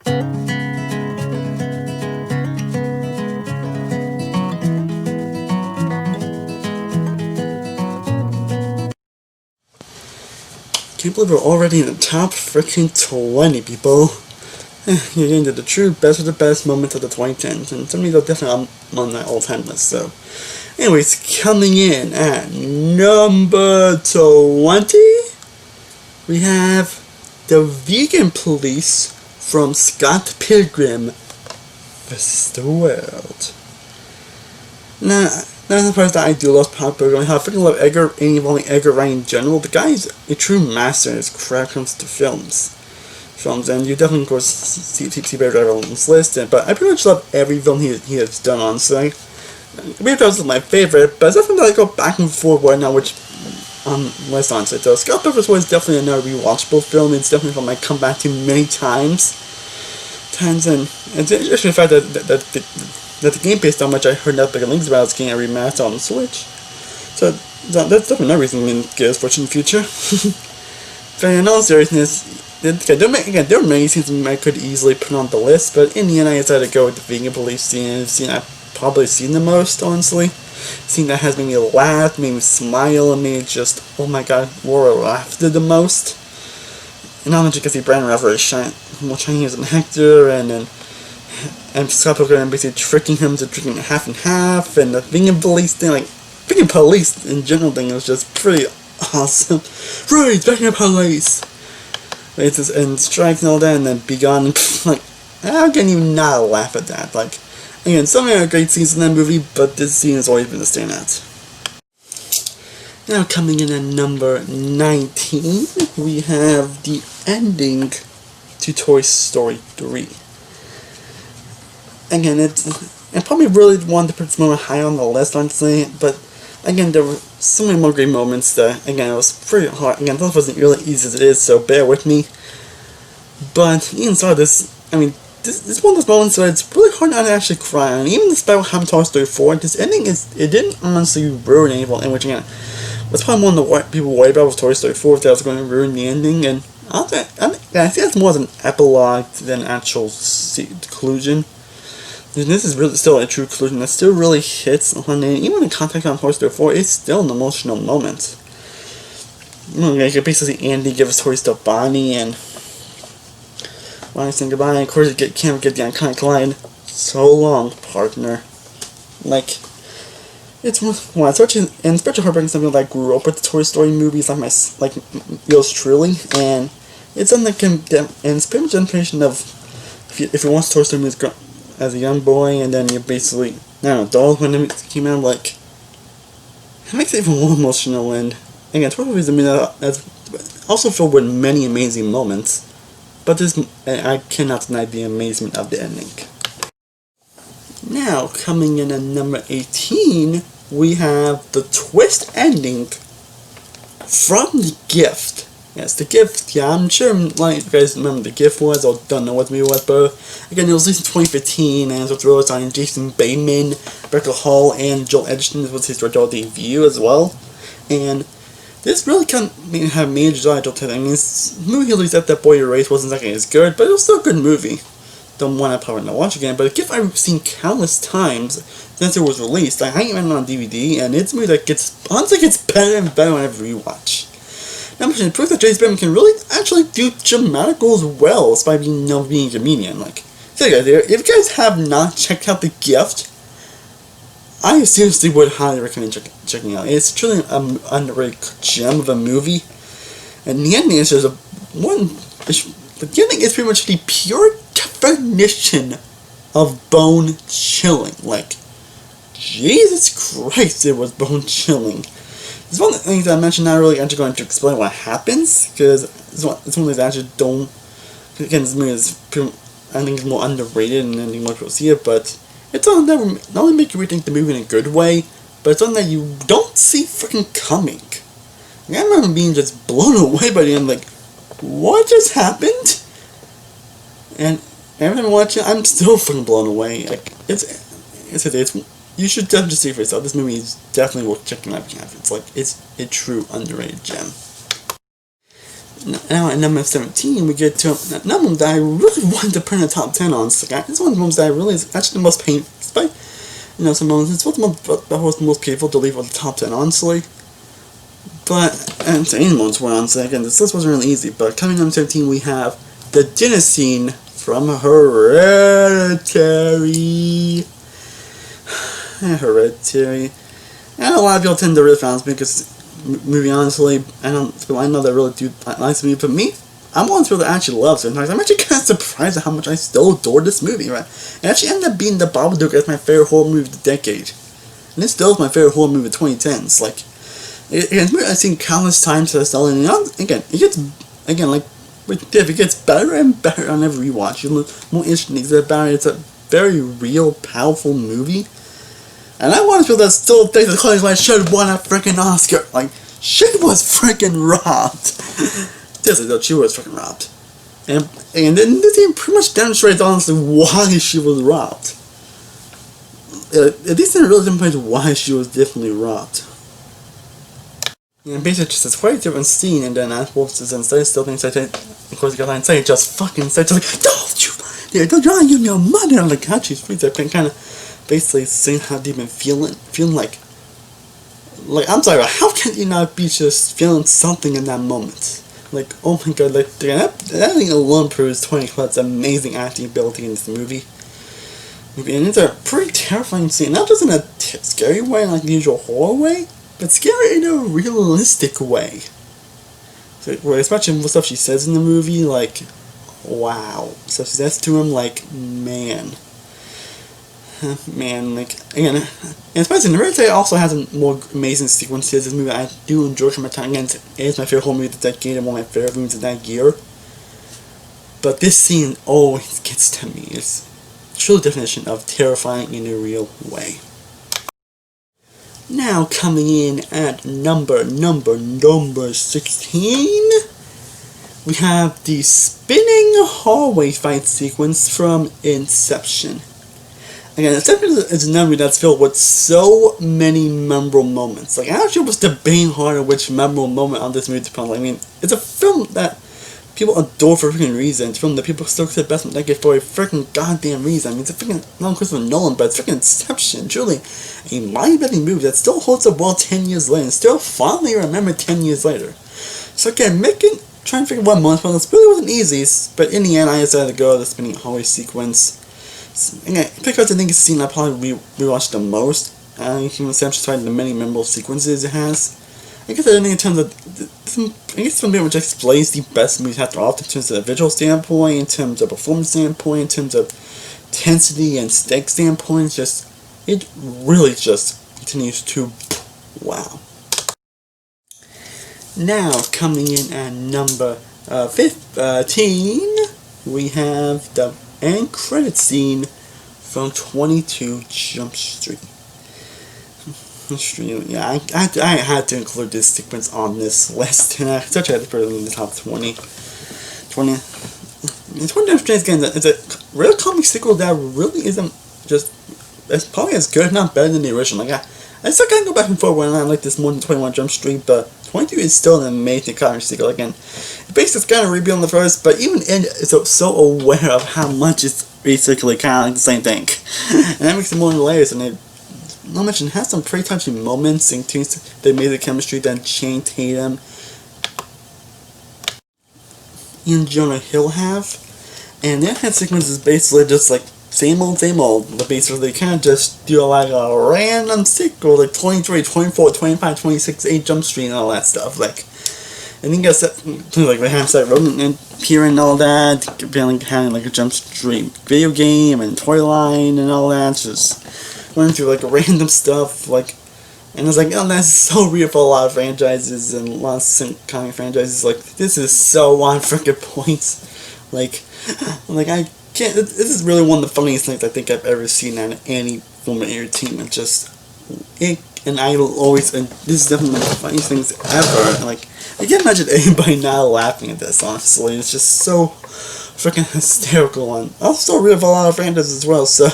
Can't believe we're already in the top freaking 20, people. You're getting to the true best of the best moments of the 2010s, and some of these are definitely on my all-time list, so. Anyways, coming in at number 20, we have the Vegan Police from Scott Pilgrim vs. the World. Now, that's the person that I do love Scott Pilgrim. I freaking love involving Edgar Wright in general. The guy is a true master in his craft when it comes to films, and you definitely, of course, see Bear Driver on this list. But I pretty much love every film he has done, honestly. Bear Driver is my favorite, but it's definitely that I go back and forth right now, which list honestly. So Scott Pilgrim was definitely another rewatchable film. It's definitely a film I come back to many times, and it's interesting the fact that the game based on which I heard nothing but links about is getting a remaster on the Switch. So that's definitely another reason we can get us watching in the future. But in all seriousness, there are many scenes I could easily put on the list, but in the end I decided to go with the Vegan Police scene. Scene I've probably seen the most, honestly. Scene that has made me laugh, made me smile, and made me just, oh my god, Laura laughed the most. And not much because he Brandon Rather is shining as an actor, and Scott Pilgrim basically tricking him to drinking half and half, and the Vegan Police thing, like, Vegan Police in general thing was just pretty awesome. Right, Vegan Police! It's just, and strikes and all that, and then Be Gone, like, how can you not laugh at that? Like, again, so many great scenes in that movie, but this scene has always been a standout. Now coming in at number 19, we have the ending to Toy Story 3. Again, I probably really wanted to put this moment high on the list, honestly, but again, there were so many more great moments that, again, it was pretty hard. Again, this wasn't really easy as it is, so bear with me. But even so, this is one of those moments where it's really hard not to actually cry. And even despite having Toy Story 4, this ending it didn't honestly ruin anything, in which, again, what's probably one of the people worried about was Toy Story 4, if that was going to ruin the ending, and I think that's more as an epilogue than an actual conclusion. And this is really still a true conclusion that still really hits on it. Even in context on Toy Story 4, it's still an emotional moment. You basically see Andy give his toys to Bonnie, and Bonnie saying goodbye, and of course you can't get the iconic line, "So long, partner." Like, it's especially heartbreaking something that I grew up with the Toy Story movies, like yours truly, and it's something that can, and it's pretty much an indication of if you watch Toy Story movies as a young boy, and then you're basically now an adult when it came out, like, it makes it even more emotional. And again, Toy Story is that's also filled with many amazing moments, but I cannot deny the amazement of the ending. Now, coming in at number 18, we have the twist ending from The Gift. Yes, The Gift. Yeah, I'm sure like you guys remember The Gift was, or don't know what the movie was, but again, it was released in 2015, and it was released on Jason Bateman, Rebecca Hall, and Joel Edgerton. This was his directorial debut as well, and this really kind of had major directorial time. I mean, this movie he released after That Boy Erased wasn't exactly as good, but it was still a good movie. Don't want to probably not watch again, but The Gift I've seen countless times since it was released. I hang it on DVD, and it's a movie that gets better and better whenever you watch. Now, I'm proof that Jason Bateman can really actually do dramatic roles well, despite being a comedian. Like, so guys, if you guys have not checked out The Gift, I seriously would highly recommend checking it out. It's truly an underrated gem of a movie, and the ending is just the ending is pretty much the pure definition of bone chilling. Like, Jesus Christ, it was bone chilling. It's one of the things that I mentioned, not really actually going to explain what happens, because it's one of the things I actually don't. Again, this movie is I think it's more underrated, and I think more people see it, but it's something that will not only make you rethink the movie in a good way, but it's something that you don't see freaking coming. Like, I remember being just blown away by the end, like, what just happened? And every time I watch it, I'm still freaking blown away. Like, you should definitely see it for yourself. This movie is definitely worth checking out if you have. It's a true underrated gem. Now at number 17, we get to a number that I really wanted to put in the top 10 on. It's one of the moments that I really is actually the most painful. Despite, some moments, it's the most painful to leave on the top 10, honestly. But, and so any moments were honestly, again, this list wasn't really easy. But coming on 17, we have the dinner scene from Hereditary. Hereditary. And a lot of people tend to really found me because movie, honestly, I know that really do like this movie, but me, I'm one of the people that actually loves it. I'm actually kind of surprised at how much I still adore this movie, right? It actually ended up being The Babadook as my favorite horror movie of the decade. And it still is my favorite horror movie of the 2010s. Like, it's a movie I've seen countless times to sell, and again, it gets better and better on every rewatch. You're more interesting things about it. It's a very real, powerful movie. And I want to feel that still thinks the college like should have won a freaking Oscar. Like, she was freaking robbed. Seriously though, she was freaking robbed. And then this scene pretty much demonstrates honestly why she was robbed. At least it really demonstrates why she was definitely robbed. And basically just a quite different scene, and then afterwards inside still thinks of course the guy inside just fucking said like, don't you your mother on the couch. She's freaked out, kind of basically saying how they've been feeling like I'm sorry, but how can you not be just feeling something in that moment? Like, oh my god, like that thing alone proves Toni Collette's amazing acting ability in this movie. And it's a pretty terrifying scene, not just in a scary way, like the usual horror way, but scary in a realistic way. So, especially with stuff she says in the movie, like, wow. So she says to him, like, man, like, again, and especially in Hereditary also has more amazing sequences. This movie I do enjoy from time. Again, it is my favorite horror movie of the decade and one of my favorite movies of that year. But this scene always gets to me. It's a true definition of terrifying in a real way. Now coming in at number 16, we have the spinning hallway fight sequence from Inception. Again, Inception is a movie that's filled with so many memorable moments. Like, I actually was debating hard on which memorable moment on this movie to put on. I mean, it's a film that people adore for a freaking reason. It's a film that people still consider best of the decade for a freaking goddamn reason. I mean, it's a freaking, not Christopher Nolan, but it's freaking Inception. Truly a mind-bending movie that still holds up well 10 years later and still fondly remembered 10 years later. So again, trying to figure out what moment from this really wasn't easy, but in the end, I decided to go with the spinning hallway sequence. Again, because I think it's the scene I probably rewatched the most. Inception's the many memorable sequences it has. I guess I think in terms of, I guess something which explains the best movies after all, in terms of a visual standpoint, in terms of performance standpoint, in terms of intensity and stakes standpoint. It really just continues to, wow. Now coming in at number 15, we have the end credit scene from 22 Jump Street. Yeah, I had to include this sequence on this list, and I had to put it in the top 20. 20 Jump Street, again, it's a real comic sequel that really isn't just, it's probably as good, if not better than the original. Like, I still kind of go back and forth when I like this more than 21 Jump Street, but 22 is still an amazing comic sequel. Again, it basically kind of rebuilding the first, but even in it, it's so aware of how much it's basically kind of like the same thing. And that makes it more layers, and not mention, it has some pretty touching moments and things that made the chemistry that Channing Tatum and Jonah Hill have. And that sequence is basically just like same old, but basically they kind of just do like a random sequel, like 23, 24, 25, 26, 8 Jump Street and all that stuff. Like, I think I said, like, they have that rodent and appearing and all that, having like a Jump Street video game and toy line and all that, just running through like random stuff, like, and it's like, oh, that's so real for a lot of franchises and a lot of comic franchises. Like, this is so on freaking points. Like I can't. This is really one of the funniest things I think I've ever seen on any film or entertainment. And I will always. And this is definitely one of the funniest things ever. And like, I can't imagine anybody not laughing at this. Honestly, it's just so freaking hysterical and also real for a lot of franchises as well. So.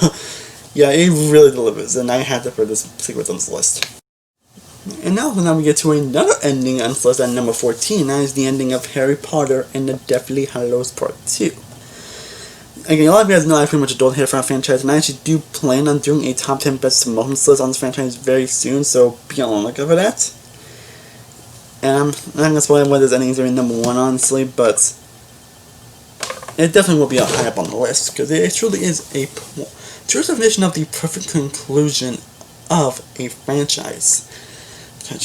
Yeah, it really delivers, and I had to put this sequence on this list. And now we get to another ending on list at number 14. That is the ending of Harry Potter and the Deathly Hallows Part 2. Again, a lot of you guys know I pretty much adore the Harry Potter franchise, and I actually do plan on doing a top 10 best moments list on this franchise very soon, so be on the lookout for that. And I'm not going to spoil whether there's endings are in number 1, honestly, but it definitely will be high up on the list, because it truly is a true definition of the perfect conclusion of a franchise. It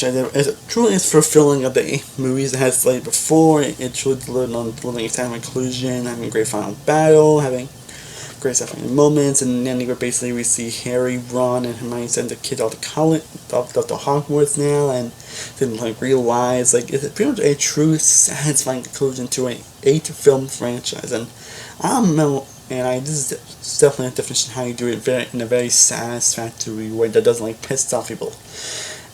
truly is fulfilling of the movies it has played before. It truly delivered on delivering a exciting conclusion, having a great final battle, having great satisfying moments, and then basically we see Harry, Ron, and Hermione send the kids out to college, out to Hogwarts now, and then realize it's pretty much a true satisfying conclusion to an 8-film franchise. And I don't know, this is definitely a definition of how you do it in a very satisfactory way that doesn't piss off people.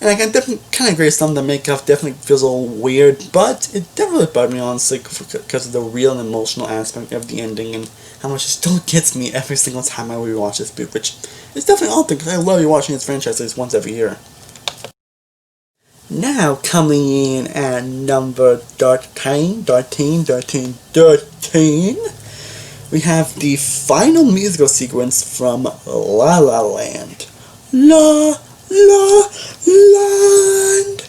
And I can definitely kind of agree with some of the makeup definitely feels a little weird, but it definitely bugged me honestly because of the real and emotional aspect of the ending and how much it still gets me every single time I rewatch this book, which is definitely awesome because I love rewatching this franchise at least once every year. Now coming in at number 13, we have the final musical sequence from La La Land. La La Land.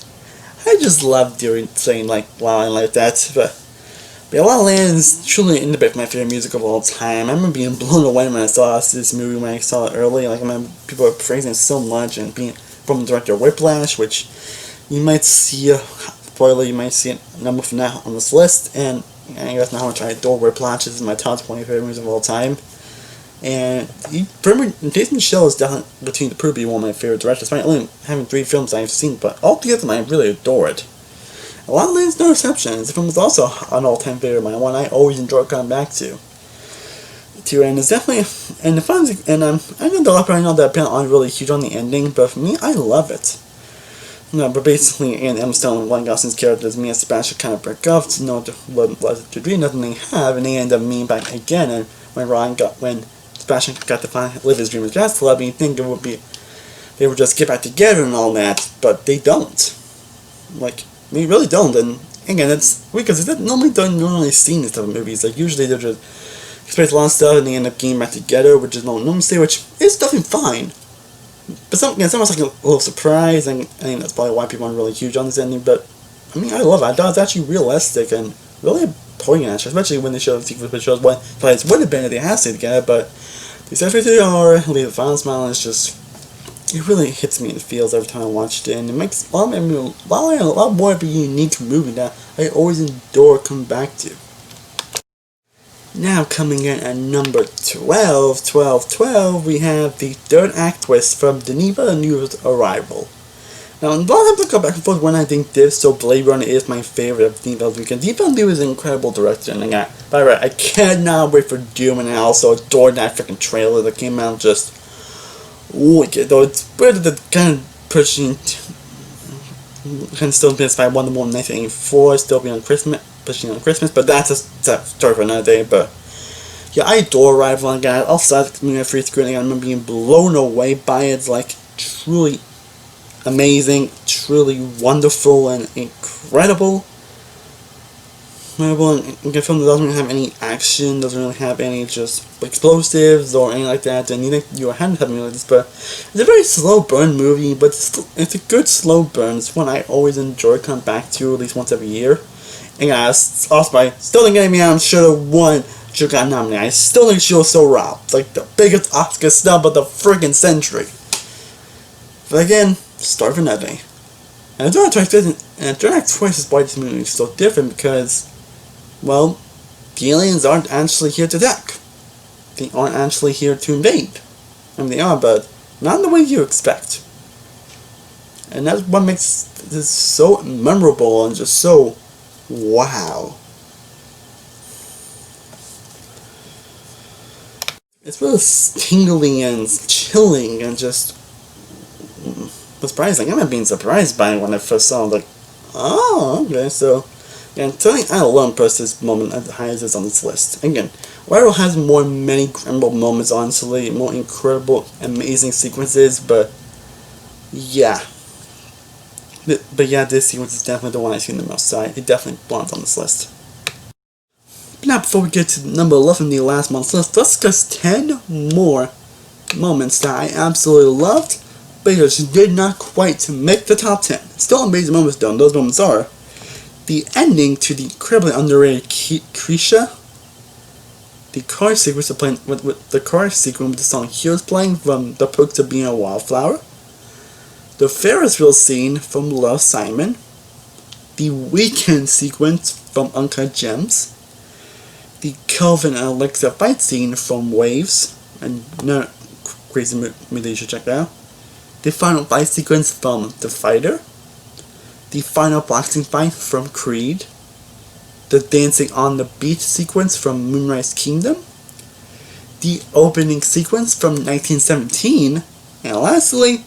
I just love saying La La Land like that, but La La Land is truly in the back of my favorite music of all time. I remember being blown away when I saw this movie when I saw it early. I remember people were praising it so much, and being from the director Whiplash, which you might see you might see a number from that on this list, and I guess how much I adore Whiplash. This is my top 20 favorite movies of all time. And Jason Schell is definitely between the prove to be one of my favorite directors. Despite only having 3 films I've seen, but all three of them I really adore it. A La La Land is no exception. This film is also an all-time favorite of mine, one I always enjoy coming back to. And it's definitely and the fun and I know the I know that apparently aren't really huge on the ending, but for me I love it. But basically, Emma Stone and Ryan Gosling's characters, me and Sebastian kind of break up to know to dream nothing they have, and they end up meeting back again. And when Sebastian got to live his dream as jazz club, you think it would be they would just get back together and all that, but they don't. They really don't. And again, it's because it's normally seen in stuff in movies. Usually they're just expect a lot of stuff and they end up getting back together, which is no mistake, which is definitely fine. But it's almost like a little surprise, and I think that's probably why people aren't really huge on this ending. But I love it. I thought it's actually realistic and really poignant, especially when they show the sequence, which shows what it would have been if they had stayed together. But they said they are, leave a final smile, and it really hits me in the feels every time I watched it, and it makes a lot more of a unique movie that I always adore coming back to. Now coming in at number 12, we have the third act twist from Denis Villeneuve's Arrival. Now, a lot of times I go back and forth when I think this, so Blade Runner is my favorite of Denis Villeneuve, because Denis Villeneuve is an incredible director, and by the way, I cannot wait for Doom, and I also adore that freaking trailer that came out just wicked, though it's weird that the kind of pushing, kind of still been inspired Wonder Woman 1984, still being on Christmas, pushing on Christmas, but that's a story for another day. But yeah, I adore Arrival, and again, I saw the movie at free screen, and I remember being blown away by it. It's truly amazing, truly wonderful, and incredible. And a film that doesn't really have any action, doesn't really have any just explosives or anything like that, and you think you hadn't had something like this, but it's a very slow burn movie, but it's a good slow burn. It's one I always enjoy coming back to at least once every year. And it's also by still didn't get me out, should have won, should have got nominated. I still think she was so robbed. It's the biggest Oscar snub of the friggin' century. But again, start of another day. And the third act twist is why this movie is so different because, well, the aliens aren't actually here to attack. They aren't actually here to invade. They are, but not in the way you expect. And that's what makes this so memorable and just so wow. It's really tingling and chilling and just surprising. I remember being surprised by it when I first saw it. Oh, okay, so and telling I alone puts this moment at the highest is on this list. Again, Arrival has many incredible moments, honestly, more incredible, amazing sequences, but yeah. But yeah, this sequence is definitely the one I've seen the most, so it definitely belongs on this list. But now, before we get to number 11, the last month's list, let's discuss 10 more moments that I absolutely loved, but just did not quite make the top 10. Still amazing moments though, and those moments are the ending to the incredibly underrated Krisha, the car sequence with the car sequence with the song Heroes playing from The Perks of Being a Wildflower, the Ferris wheel scene from Love, Simon, the Weekend sequence from Uncut Gems, the Kelvin and Alexa fight scene from Waves, and no crazy movie you should check out, the final fight sequence from The Fighter, the final boxing fight from Creed, the dancing on the beach sequence from Moonrise Kingdom, the opening sequence from 1917, and lastly,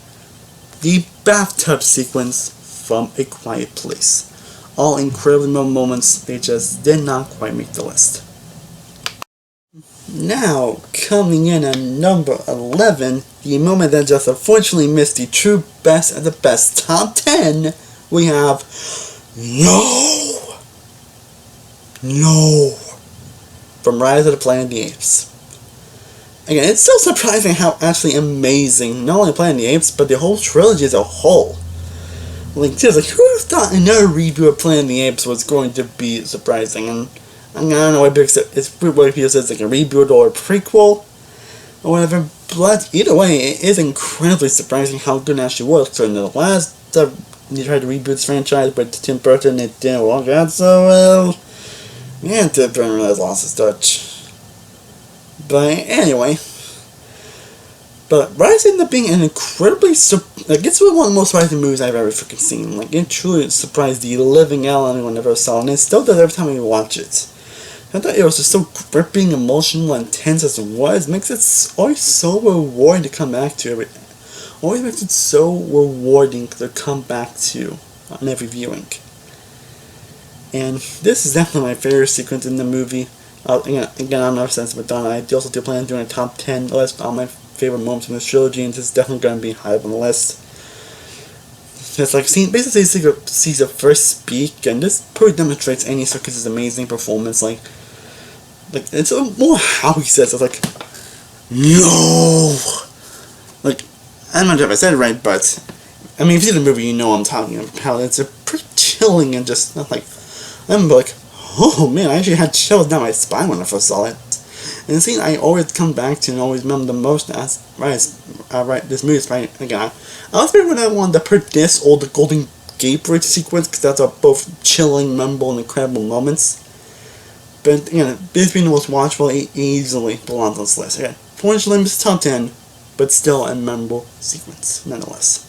the bathtub sequence from A Quiet Place. All incredible moments, they just did not quite make the list. Now, coming in at number 11, the moment that just unfortunately missed the true best of the best top 10, we have No from Rise of the Planet of the Apes. Again, it's so surprising how actually amazing not only Planet of the Apes, but the whole trilogy as a whole. Like, seriously, who would have thought another reboot of Planet of the Apes was going to be surprising? And I don't know why it's weird what people say it's like a reboot or a prequel or whatever, but either way, it is incredibly surprising how good it actually was. So in the last you tried to reboot this franchise with Tim Burton, it didn't work out so well. Yeah, Tim Burton really lost his touch. But anyway, but Rise ended up being an incredibly it's one of the most surprising movies I've ever freaking seen. Like, it truly surprised the living hell out of anyone ever saw, and it still does every time I watch it. I thought it was just so gripping, emotional, and intense as it was. It makes it always so rewarding to come back to every. Always makes it so rewarding to come back to on every viewing. And this is definitely my favorite sequence in the movie. Again, I don't know if that's Madonna. I also do plan on doing a top 10 list on my favorite moments from this trilogy, and this is definitely going to be high up on the list. It's like basically sees the first speak, and this probably demonstrates Andy Serkis' amazing performance. Like it's more how he says it. It's like, no! Like, I'm not sure if I said it right, but I mean, if you see the movie, you know what I'm talking about. It's a pretty chilling and just not like, I'm like, oh man, I actually had chills down my spine when I first saw it. And the scene I always come back to and always remember the most as this movie is right again. I was when I wanted to put this or the Golden Gate Bridge sequence, because that's both chilling, memorable, and incredible moments. But again, this being the most watchable, it easily belongs on this list. Again, fortunately, it's top 10, but still a memorable sequence nonetheless.